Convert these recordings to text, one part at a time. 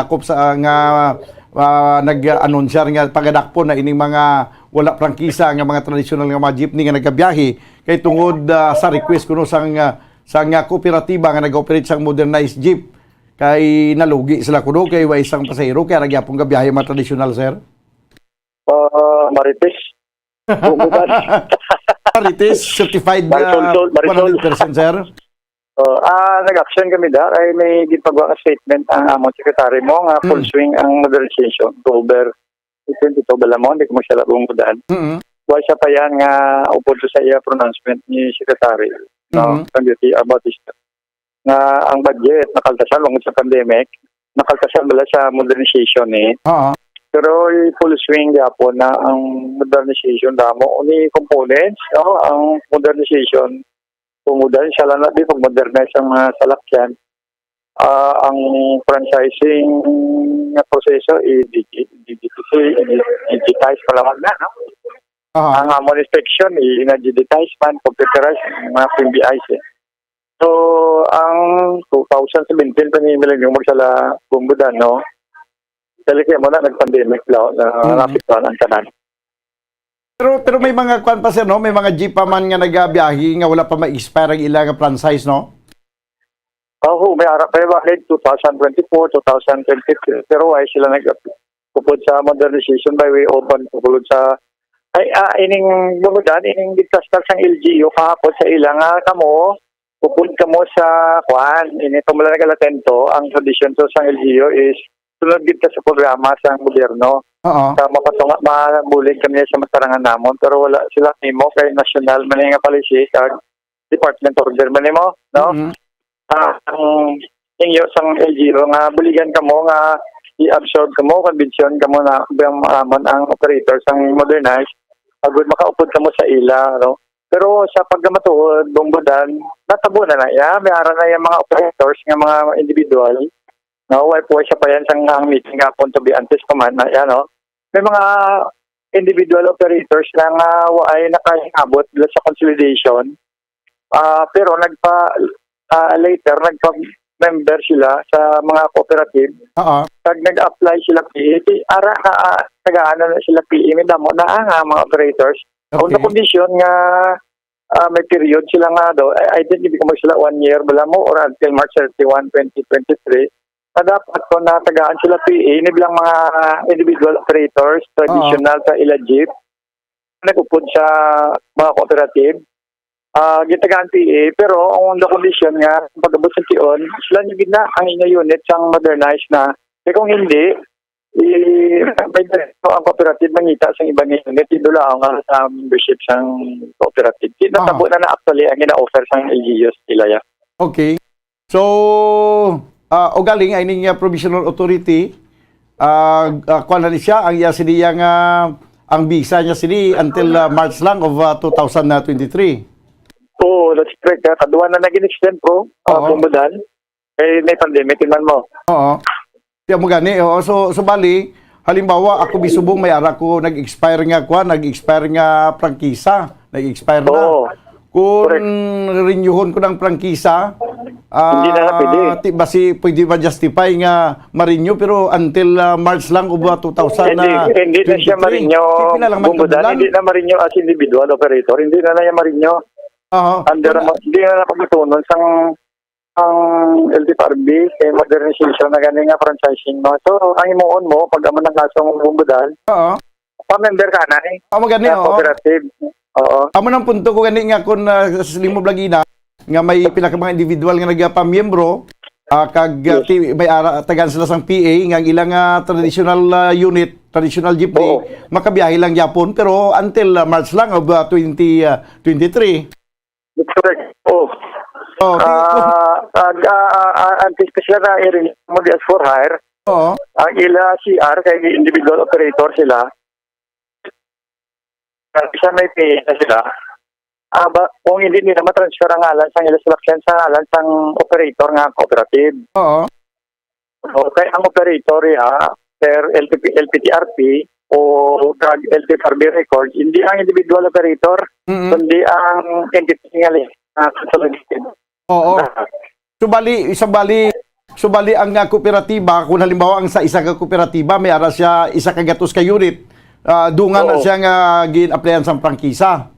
dakop sa nga nag-anunsyar nga pagadakpo na ining mga wala prangkisa nga mga tradisyonal nga mga jeepney nga nagabiyahe kay tungod sa request kuno sang kooperatiba nga nag-operate sang modernized jeep kay nalugi sila kuno kay wa isang pasahero kay nagyapon gabiyahe mga tradisyonal, sir. Marites. Marites certified Marisol. 100%, sir. Nag-action kami dar ay may gipagawa nga statement ang among sekretary mo nga full swing ang modernization October 22 balamon di ko masyala bumudan. Wala siya pa yan nga upod sa iya pronouncement ni secretary committee about this nga ang budget nakaltasal lungod sa pandemic nakaltasal bala sa modernization pero full swing gyapon na ang modernization damo ni components ang modernization modern siya lang natin pag-modernize ang mga salakyan. Ang franchising na proseso i-digitize pa lang na, no? Ang amon inspection i-digitize man, computerize mga PMBIs. So, ang 2017 pa ni Milang yung magsala bumbudan, no? Dali kaya mo na nag-pandemic lang, napiktuan ang kanan. Pero may mga kwan pa, sir, no? May mga jeep pa man nga nagabiyahe nga wala pa ma-expire ang ilang franchise, no? May arap pa valid 2024, 2023. Pero ay sila nagpupod sa modernization by way of pupulod sa ining bumudan, ining disaster sang LGU kahapon sa ilang kamo, pupod kamo sa kwan. Ini tumula nagalatento, ang tradisyon to sang LGU is sunod kita sa programa sa gobyerno. Sa mapatunga, mabulig kami sa masarangan namon pero wala sila nimo kay national man nga policy kag department order man nimo, no? Ang inyo sang LGU nga buligan kamo nga i-absorb kamo, convention kamo na amon ang operator sang modernize agud makaupod kamo sa ila, no? Pero sa paggamatuod bumbudan natabo na may ara na yung mga operators nga mga individual. No, why po siya pa yan sang meeting kapon to be antes pa man no? May mga individual operators na ay nakaabot sa consolidation. Pero later nagpa-member sila sa mga cooperative. Pag nag-apply sila PE, tagaan na sila PE, may damo na ang mga operators. Kung na kondisyon nga may period sila nga daw, I think hindi ko sila 1 year bala mo or until March 31, 2023. Dapat kung natagaan sila PA, nibilang mga individual operators, traditional sa ila jeep, nagupod sa mga cooperative, gitagaan PA, pero ang condition nga, pag-abot sa tiyon, sila nyo gina ang inyo unit sang modernized na. Kung hindi, may direkto ang cooperative mangita sa ibang unit, idula nga sa membership sang cooperative. Natabo na actually ang ina-offer sang LGUs nila. Okay. So, o galing ay ning provisional authority kuan na siya ang iya siniya nga ang visa niya sini until March lang of 2023. That's correct. Kaduwa na nag-extend po bumudan. May pandemic man mo. Tiya mo gani. So bali halimbawa ako bisubong may ara ko nag-expire nga prangkisa, nag-expire na. Kung renewhon ko ng prangkisa, hindi na pwede. Basi pwede ba justify nga ma-renew pero until March lang o 2000 na hindi na siya ma-renew. Hindi na ma-renew as individual operator. Hindi na niya ma-renew. Hindi na napagtutunan ang LTFRB kay modernization na ganing nga franchising mo. So, ang imuon mo, pag aman ng kasong bumbudan, pa-member ka na cooperative. Amo nang punto ko gani nga kun sa limo blagina nga may pila ka mga individual nga nagpa-miyembro kag may tagan sila sang PA nga ilang traditional unit, traditional jeepney makabiyahe lang gyapon pero until March lang of 2023. Correct. Anticipation na i-renew mo as for hire. Ang ila CR kay individual operator sila. Isa may pay na sila. Kung hindi nila matransfer ang ngalan sang ila selection sa ngalan sang operator nga cooperative. Okay, ang operator per LPTRP o LTFRB record, hindi ang individual operator, kundi ang entity nga consolidated. So bali subali ang kooperatiba, kung halimbawa ang sa isa ka kooperatiba, may ara siya isa ka gatos ka unit, dungan na Oo. siya nga gin-applyan sa prangkisa.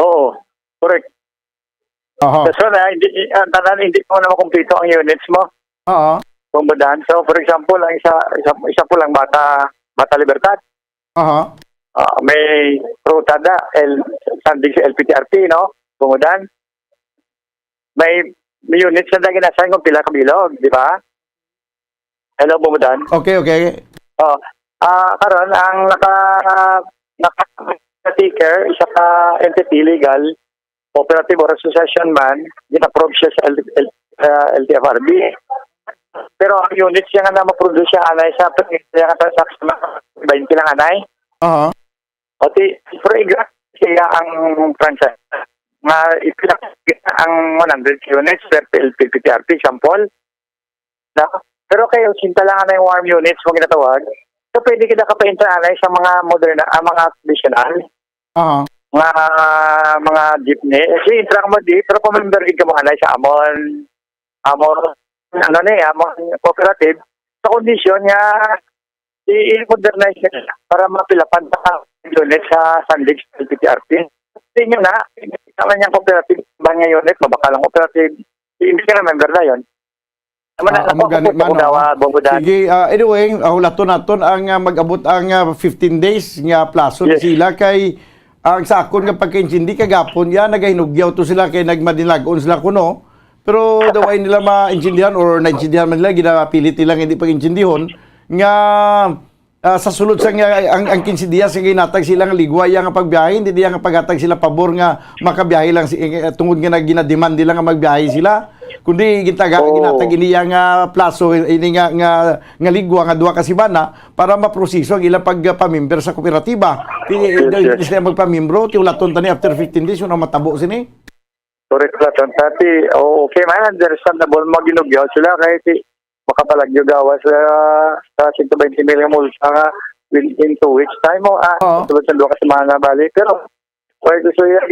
Oo, correct. Aha. So na, hindi mo na makumpleto ang units mo. Oo. Pumbadan. So, for example, ang isa po lang Bata Libertad. Aha. May Rutada, Sandig sa LPTRP, no? Pumbadan. May units na ginasahin kung pila kabilog, di ba? Hello, Pumbadan. Okay, okay. Karon ang naka-ticker, isa ka entity legal, cooperative or association man, gina-approve siya sa LTFRB. Pero ang units niya nga na ma-produce siya anay sa transaction 20 lang anay. Aha. For example, siya ang franchise nga ipilak ang 100 units per LPPTRP sample. Pero kayo, sinta lang anay warm units mo ginatawag. So pwede kita kapainta anay sa mga modern, mga traditional. Aha. Mga jeepney. Kasi intra mo di, pero pamember ka mo anay sa Amon cooperative sa kondisyon nga i-modernize nila para mapilapan sa unit sa Sandig LPTRP. Tingnan na, kama niyang cooperative ba nga unit, mabakalang cooperative, hindi ka na member na yun. Sige, anyway, hulaton-naton ang mag-abot ang 15 days nga plaso na Yes. sila kay ang sakon nga pagkaintindi kagapon ya nagahinugyaw to sila kay nagmadilagon sila kuno. Pero daway nila maintindihan or naintindihan man nila, ginapilit nilang hindi pag-intindihon nga sa sulod sa nga ang 15 dias nga ginatag silang ligway nga pagbiyahe, hindi diya nga paghatag sila pabor nga makabiyahe lang tungod nga ginademand nila nga magbiyahe sila. Kundi ginatag iniya nga plaso ini nga ligwa nga duha ka semana para maproseso ang ilang pagpamember sa kooperatiba. Hindi sila magpamembro, tiulaton tani after 15 days una matabo sini. Correct lang. Tati, okay man, understandable mo ginugyaw sila kahit makapalagyo gawas sa 120 million multa nga within 2 weeks time mo. Tulad sa 2 semana balik. Pero, kaya gusto yung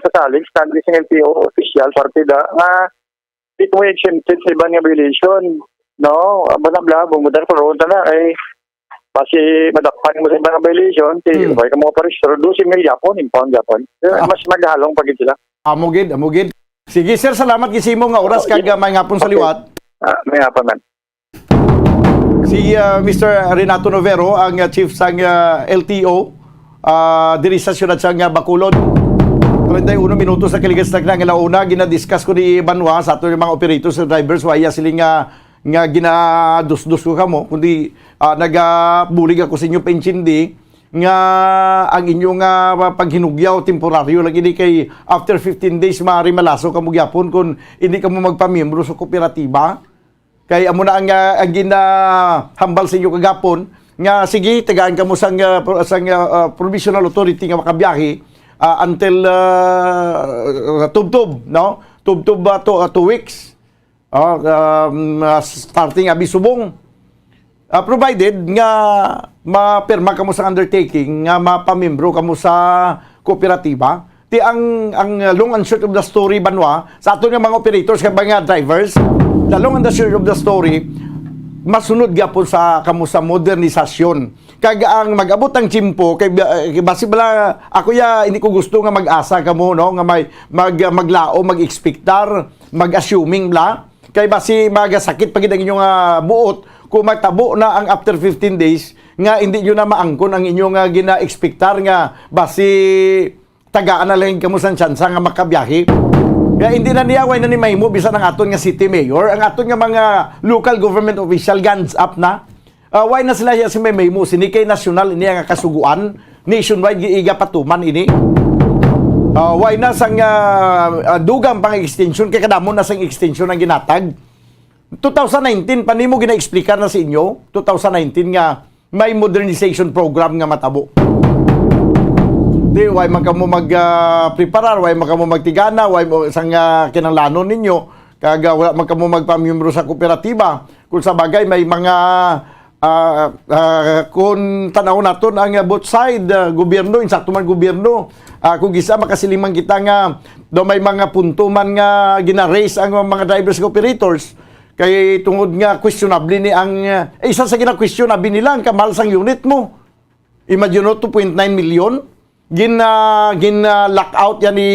sasalig, standing sa LTO official, partida, nga di mo exempted sa ibang violation. No? Bala-bla, bumudar ko roon na ay kasi madakpan mo sa ibang violation, kaya ka mo pa-register, 12 mil Japon, impound Japon. Mas maghalong pag sila. Amugid. Sige sir, salamat gisimo nga oras kag may ngapon sa liwat. May hapon man. Si Mr. Renato Novero, ang chief sang LTO, diri sa siyudad sang Bacolod. 31 minutos sa kaligas na nga launa, ginadiscuss ko ni Banwa sa ato yung mga operators sa drivers, waya siling nga ginadus-dus ko kamo, kundi nagabulig ako sa inyo penchindi, nga ang inyong paghinugyaw temporaryo lang ini kay after 15 days maaari malaso ka mo gyapon kung hindi ka mo magpamiyembro sa kooperatiba kay amo na ang ginahambal sa inyo kagapon nga sige tagaan ka mo sang provisional authority nga makabiyahe until tubtob no tubtob ba to 2 weeks starting abi subong. Provided nga mapirma ka mo sa undertaking nga mapamembro ka mo sa kooperatiba. Ti ang long and short of the story Banwa sa ato nga mga operators kag mga drivers, the long and the short of the story masunod gyapon sa kamo sa modernisasyon. Kag ang mag-abot ang tiyempo kay basi bala ako hindi ko gusto nga mag-asa kamo no nga may maglao, mag-expectar, mag-assuming bla kay basi magasakit pagid ang inyong buot kung magtabo na ang after 15 days nga hindi nyo na maangkon ang inyong gina-expectar nga basi tagaan na lang kamo sa tsansa nga makabiyahe. Kaya hindi na niyaway na ni Mahimo bisan ang aton nga city mayor, ang aton nga mga local government official guns up na. Why na sila si Mahimo sinikay national ini nga kasuguan nationwide giiga patuman ini. Why na sang dugang pang extension kay kadamon na sang extension ang ginatag. 2019 pa nimo gina-explicar na sa inyo 2019 nga may modernization program nga matabo. Di why man kamo mag-preparar, why man kamo magtigana, why sang kinahanglanon ninyo kag wala man kamo magpamiyembro sa kooperatiba. Kung sa bagay may mga kung tanaw naton ang both side gobyerno insakto man gobyerno kung gisa makasilimang kita nga do may mga punto man nga gina-raise ang mga drivers operators Kay tungod nga questionable ni ang isa sa gina-questionable nila ang kamahal sang unit mo. Imagine mo 2.9 million gin lock out yan ni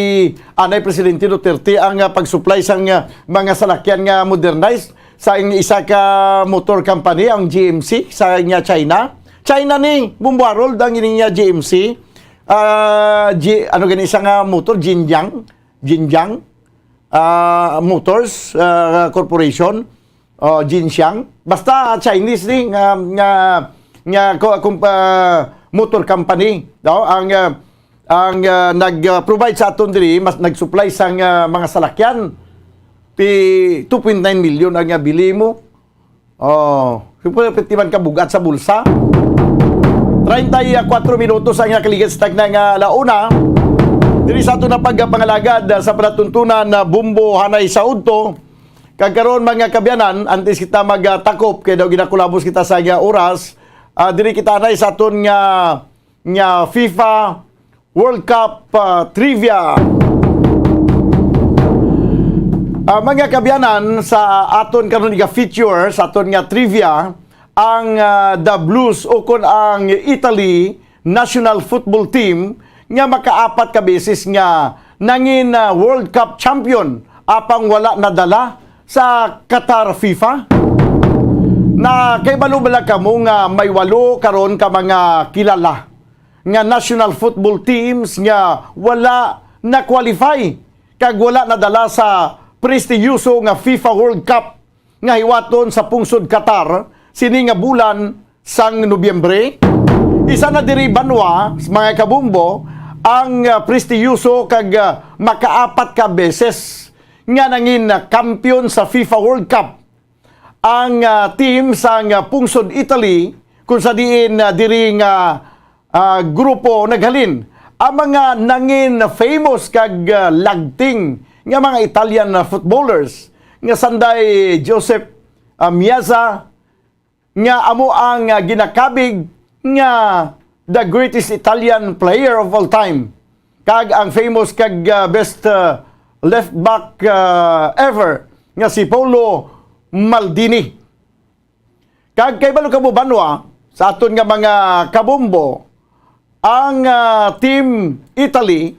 Anay Presidente Duterte ang pag-supply sang mga salakyan nga modernized sa isa ka motor company ang GMC sa China. China ni Bumbarol ang ining GMC. Ano gani isa nga motor Jinjiang Motors Corporation Jinxiang basta Chinese ni motor company daw ang nag-provide sa aton diri mas nag-supply sang mga salakyan ti 2.9 million ang bili mo. Pwede man ka bugat sa bulsa. 34 minutos ang kaligat sa tag ng launa. Diri sa ato na pagpangalagad sa palatuntunan na Bumbo Hanay sa Udto. Kagkaroon mga kabyanan, antes kita magtakop, kaya daw ginakulabos kita sa oras, diri kita anay sa aton nga FIFA World Cup trivia. Mga kabyanan, sa aton karon nga feature, sa aton nga trivia, ang the Blues o kon ang Italy national football team nga makaapat ka beses nga nangin World Cup champion apang wala nadala sa Qatar FIFA. Na kay balubala ka mo nga may 8 karon ka mga kilala nga national football teams nga wala na qualify kag wala nadala sa prestiyuso nga FIFA World Cup nga hiwaton sa pungsod Qatar sini nga bulan sang Nobyembre. Isa na diri banwa mga kabumbo ang prestiyuso kag makaapat ka beses nga nangin kampiyon sa FIFA World Cup ang team sa pungsod Italy kung sa diin diri nga grupo naghalin ang mga nangin famous kag lagting nga mga Italian footballers nga sanday Joseph Miazza nga amo ang ginakabig nga the greatest Italian player of all time kag ang famous kag best left back ever nga si Paolo Maldini. Kag kay balo kamo banwa sa aton nga mga kabumbo ang team Italy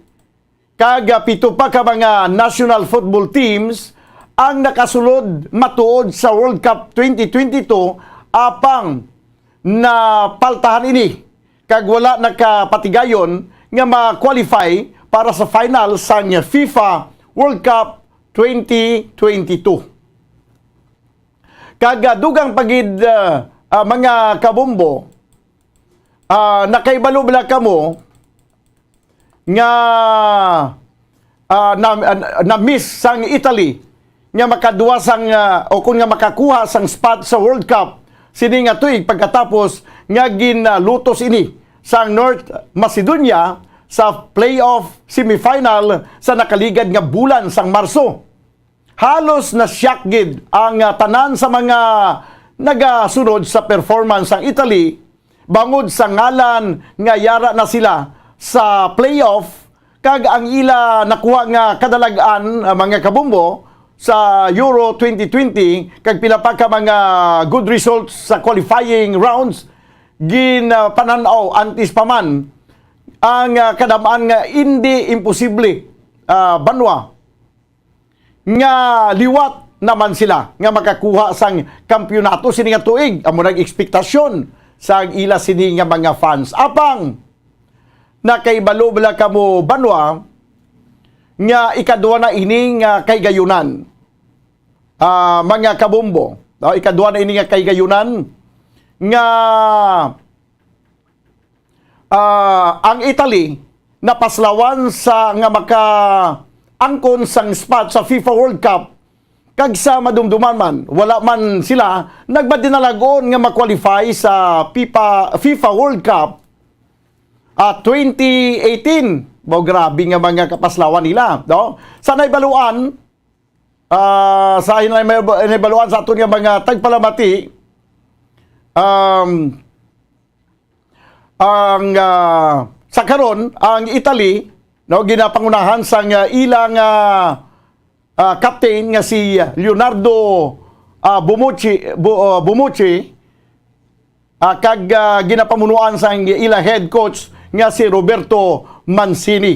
kag 7 pa ka mga national football teams ang nakasulod matuod sa World Cup 2022 apang na paltahan ini kag wala nakapatigayon nga ma-qualify para sa final sa FIFA World Cup 2022. Kag dugang pagid mga kabumbo nakaibalo bala kamo nga na miss sang Italy nga makaduwa sang o kung nga makakuha sang spot sa World Cup sini nga tuig pagkatapos nga ginlutos ini sang North Macedonia sa playoff semifinal sa nakaligad nga bulan sang Marso. Halos na shock gid ang tanan sa mga nagasunod sa performance sang Italy bangod sa ngalan nga yara na sila sa playoff kag ang ila nakuha nga kadalagan mga kabumbo sa Euro 2020 kag pila pa ka mga good results sa qualifying rounds ginpananaw antis pa man ang kadamaan nga hindi imposible banwa nga liwat naman sila nga makakuha sang kampyonato sini nga tuig amo nag ekspektasyon sa ila sini nga mga fans apang nakaibalo bala kamo banwa nga ikaduha na ini nga kay gayunan mga kabumbo ikaduha na ini nga kay gayunan nga ang Italy napaslawan sa nga maka angkon sang spot sa FIFA World Cup kag sa madumduman man wala man sila nagbadinalagon nga ma-qualify sa FIFA World Cup 2018. Grabe nga mga kapaslawan nila, no? Sa naibaluan sa naibaluan sa aton nga mga tagpalamati ang sa karon ang Italy no ginapangunahan sang ilang captain nga si Leonardo Bumuchi kag ginapamunuan sa ila head coach nga si Roberto Mancini.